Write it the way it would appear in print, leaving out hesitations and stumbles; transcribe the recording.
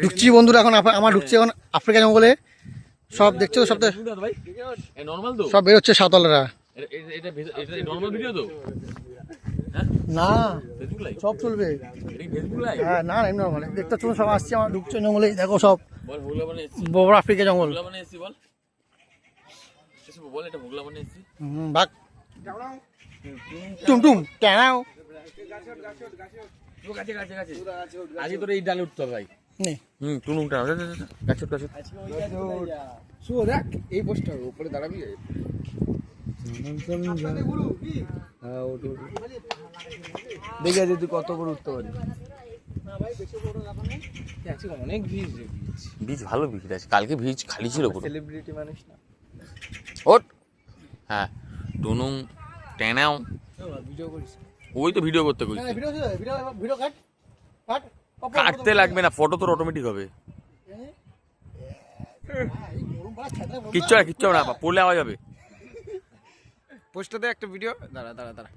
ঢুকছি বন্ধুরা, এখন আমার ঢুকছে এখন আফ্রিকা জঙ্গলে। সব দেখছো, সব সব বেরোচ্ছে সাঁওতালরা। না সব চলবে, হ্যাঁ না এমনি নর্মাল দেখতে চলো। সব আসছে আমার ঢুকছে জঙ্গলে, দেখো সব বড় আফ্রিকা জঙ্গল। ভাগ টুমটুম টানাও আজকে তোর এই ডালে উঠতে হবে ভাই। টুনুং টানা গাছ দেখ এই পোস্টার উপরে দাঁড়াবি। দেখে যদি কত বড় উঠতে পারি। অনেক বীজ ভালো বীজ আছে, কালকে বীজ খালি ছিল পুরো। সেলিব্রিটি মানুষ না ওট। হ্যাঁ টুনুং টেনাও ভিডিও করিস, ওই তো ভিডিও করতে কইছি। ভিডিও কাটতে লাগবে না, ফটো তোর অটোমেটিক হবে। কিচ্ছু না কিচ্ছু না, পড়লে আওয়াজ হবে। পোস্টাতে একটা ভিডিও দাঁড়া দাঁড়া দাঁড়া।